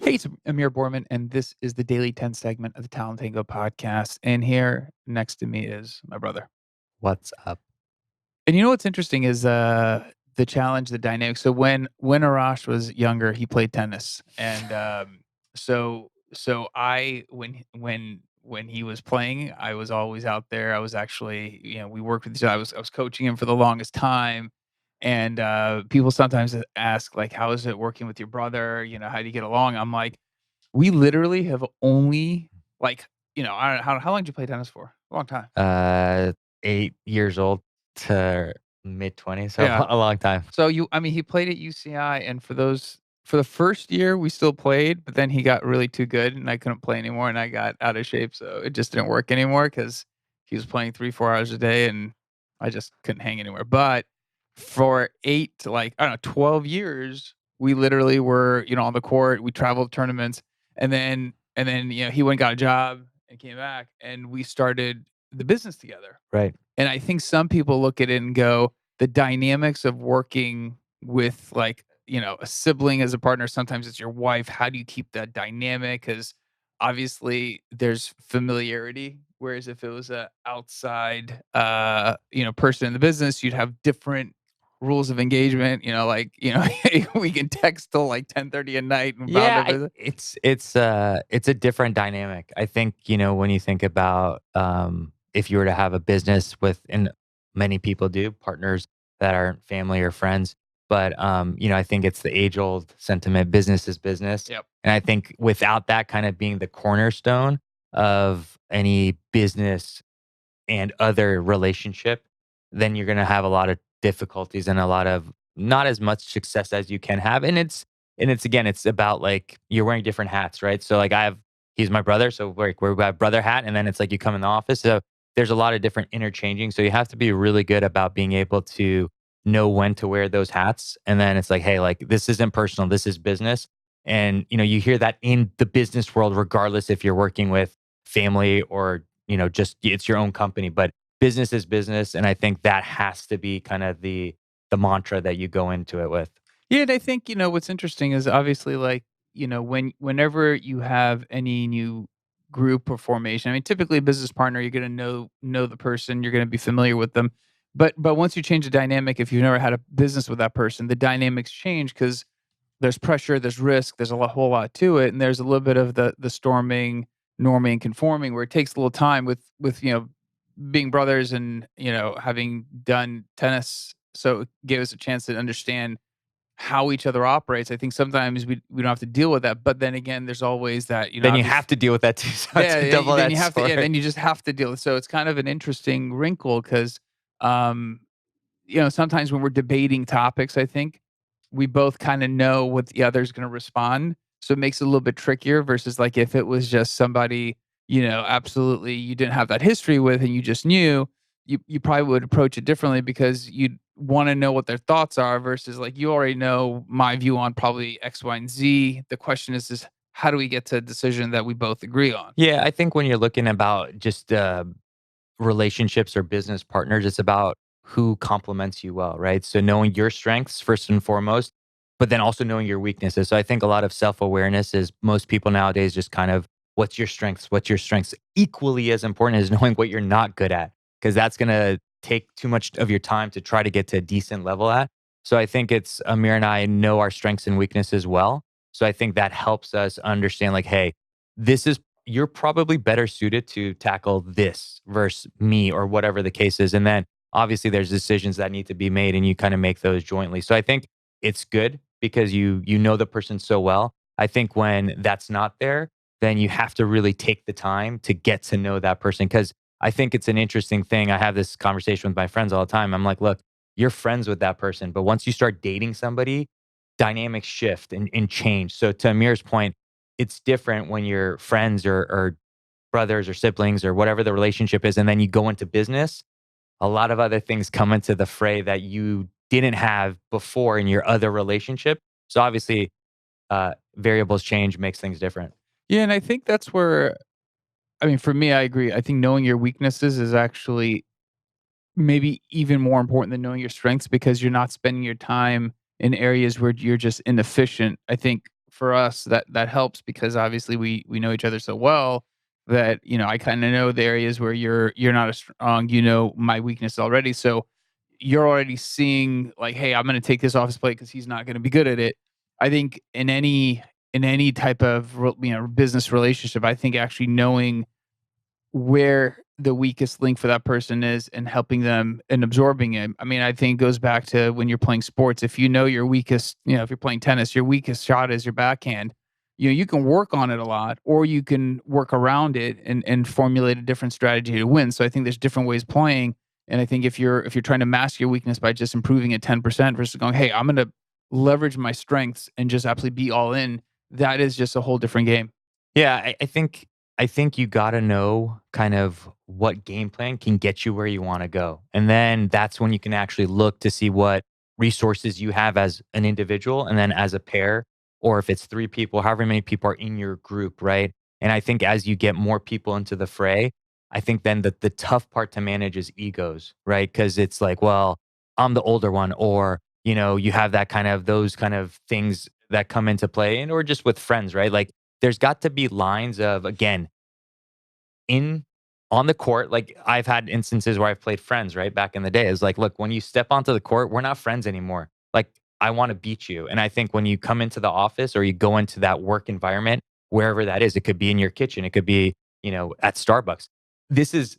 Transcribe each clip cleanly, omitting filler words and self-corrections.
Hey, it's Amir Borman, and this is the Daily 10 segment of the Talent Tango podcast. And here next to me is my brother. What's up? And you know what's interesting is the challenge, the dynamic. So when Arash was younger, he played tennis, and so I when he was playing, I was always out there. I was actually we worked with each other. I was coaching him for the longest time, and people sometimes ask like, "How is it working with your brother? How do you get along?" I'm like, we literally have only like I don't know how long did you play tennis for? A long time. Uh, 8 years old to mid-20s, so Yeah. a long time. So I mean, he played at UCI, and for the first year, we still played, but then he got really too good, and I couldn't play anymore, and I got out of shape, so it just didn't work anymore because he was playing 3, 4 hours a day, and I just couldn't hang anywhere. But for 8 to like I don't know 12 years, we literally were on the court. We traveled tournaments, and then he went and got a job and came back, and we started the business together. Right. And I think some people look at it and go, the dynamics of working with like, a sibling as a partner, sometimes it's your wife. How do you keep that dynamic? Because obviously there's familiarity. Whereas if it was a outside person in the business, you'd have different rules of engagement, we can text till like 10:30 at night and about Yeah, the business. it's a different dynamic. I think, when you think about, if you were to have a business with and many people do, partners that aren't family or friends, but, I think it's the age-old sentiment, business is business, Yep. and I think without that kind of being the cornerstone of any business and other relationship, then you're gonna have a lot of difficulties and a lot of not as much success as you can have. And it's again, it's about like you're wearing different hats, right? So like he's my brother, so we're got brother hat, and then it's like you come in the office. So there's a lot of different interchanging. So you have to be really good about being able to know when to wear those hats. And then it's like, hey, like this isn't personal, this is business. And you hear that in the business world, regardless if you're working with family or just it's your own company, but business is business, and I think that has to be kind of the mantra that you go into it with. Yeah, and I think, what's interesting is obviously like, whenever you have any new group or formation, I mean, typically a business partner, you're gonna know the person, you're gonna be familiar with them. But once you change the dynamic, if you've never had a business with that person, the dynamics change because there's pressure, there's risk, there's whole lot to it, and there's a little bit of the storming, norming, and conforming where it takes a little time with being brothers and having done tennis, so it gave us a chance to understand how each other operates. I think sometimes we don't have to deal with that, but then again, there's always that, Then you obvious have to deal with that too, so it's yeah, a yeah, then you double-edged have to, yeah, sword. then you just have to deal with. So it's kind of an interesting wrinkle because, um, sometimes when we're debating topics, I think we both kind of know what the other's going to respond. So it makes it a little bit trickier versus like if it was just somebody, absolutely you didn't have that history with and you just knew, you probably would approach it differently because you'd want to know what their thoughts are versus like you already know my view on probably X, Y, and Z. The question is how do we get to a decision that we both agree on? Yeah, I think when you're looking about just, relationships or business partners, it's about who complements you well, right? So knowing your strengths first and foremost, but then also knowing your weaknesses. So I think a lot of self-awareness is most people nowadays just kind of what's your strengths? What's your strengths? Equally as important is knowing what you're not good at, because that's gonna take too much of your time to try to get to a decent level at. So I think it's Amir and I know our strengths and weaknesses well. So I think that helps us understand like, hey, this is you're probably better suited to tackle this versus me or whatever the case is. And then obviously there's decisions that need to be made and you kind of make those jointly. So I think it's good because you know the person so well. I think when that's not there, then you have to really take the time to get to know that person because I think it's an interesting thing. I have this conversation with my friends all the time. I'm like, look, you're friends with that person, but once you start dating somebody, dynamics shift and change. So to Amir's point, it's different when you're friends or brothers or siblings or whatever the relationship is, and then you go into business. A lot of other things come into the fray that you didn't have before in your other relationship. So obviously, variables change makes things different. Yeah, and I think that's where I mean, for me, I agree. I think knowing your weaknesses is actually maybe even more important than knowing your strengths because you're not spending your time in areas where you're just inefficient. I think for us, that helps because obviously we know each other so well that, I kinda know the areas where you're not as strong, you know my weakness already, so you're already seeing like, "Hey, I'm gonna take this off his plate because he's not gonna be good at it." I think in any type of business relationship, I think actually knowing where the weakest link for that person is and helping them and absorbing it. I mean, I think it goes back to when you're playing sports. If you know your weakest, if you're playing tennis, your weakest shot is your backhand. You can work on it a lot, or you can work around it and formulate a different strategy to win. So I think there's different ways playing. And I think if you're trying to mask your weakness by just improving it 10% versus going, hey, I'm gonna leverage my strengths and just absolutely be all in, that is just a whole different game. Yeah, I think you gotta know kind of what game plan can get you where you wanna go. And then that's when you can actually look to see what resources you have as an individual and then as a pair, or if it's 3 people, however many people are in your group, right? And I think as you get more people into the fray, I think then the tough part to manage is egos, right? Because it's like, well, I'm the older one, or, you have that kind of those kind of things that come into play, and or just with friends, right? Like there's got to be lines of, again, in on the court. Like I've had instances where I've played friends, right? Back in the day. It's like, look, when you step onto the court, we're not friends anymore. Like I want to beat you. And I think when you come into the office or you go into that work environment, wherever that is, it could be in your kitchen, it could be, at Starbucks. This is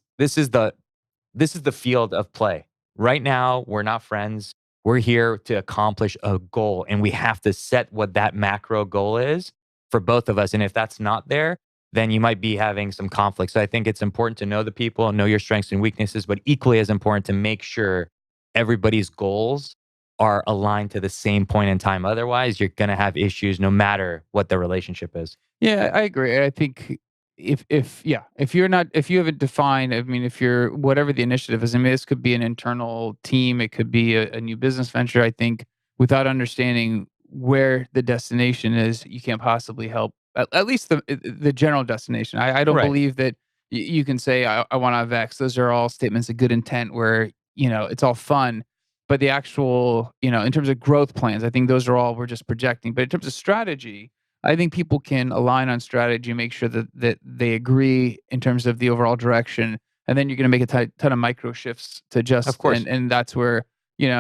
the field of play. Right now, we're not friends. We're here to accomplish a goal, and we have to set what that macro goal is for both of us. And if that's not there, then you might be having some conflict. So I think it's important to know the people, know your strengths and weaknesses, but equally as important to make sure everybody's goals are aligned to the same point in time. Otherwise, you're going to have issues no matter what the relationship is. Yeah, I agree. I think if you haven't defined, I mean, if you're whatever the initiative is, I mean, this could be an internal team, it could be a new business venture. I think without understanding where the destination is, you can't possibly help at least the general destination. I don't Right. believe that you can say I want to have X. Those are all statements of good intent where it's all fun. But the actual, in terms of growth plans, I think those are all we're just projecting. But in terms of strategy, I think people can align on strategy, make sure that they agree in terms of the overall direction, and then you're going to make a ton of micro shifts to Of adjust, course. and that's where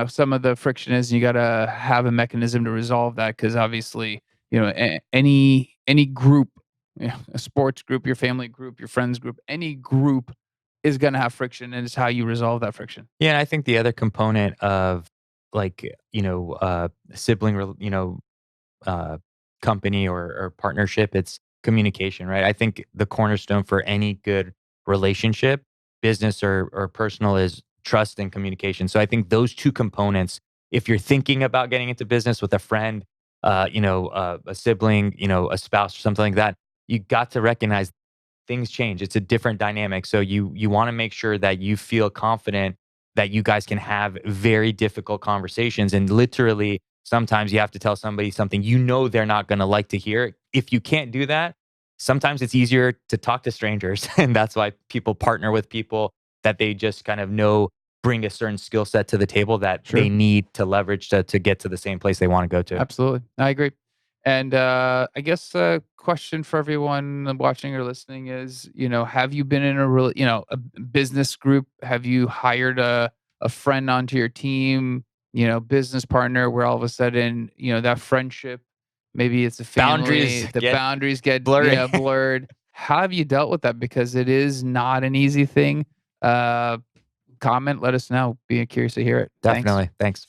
some of the friction is. You got to have a mechanism to resolve that because obviously any group, a sports group, your family group, your friends group, any group is going to have friction, and it's how you resolve that friction. Yeah, and I think the other component of like, sibling, uh, company or partnership, it's communication, right? I think the cornerstone for any good relationship, business or personal, is trust and communication. So I think those two components, if you're thinking about getting into business with a friend, a sibling, a spouse or something like that, you got to recognize things change. It's a different dynamic. So you want to make sure that you feel confident that you guys can have very difficult conversations. And literally, sometimes you have to tell somebody something they're not going to like to hear. If you can't do that, sometimes it's easier to talk to strangers. And that's why people partner with people that they just kind of know bring a certain skill set to the table that they Sure. need to leverage to get to the same place they want to go to. Absolutely. I agree. And I guess a question for everyone watching or listening is, have you been in a business group? Have you hired a friend onto your team, business partner where all of a sudden, that friendship, maybe it's a Boundaries family, the get boundaries get, blurry. blurred. How have you dealt with that? Because it is not an easy thing. Uh, Comment, let us know. Being curious to hear it. Thanks. Definitely. Thanks.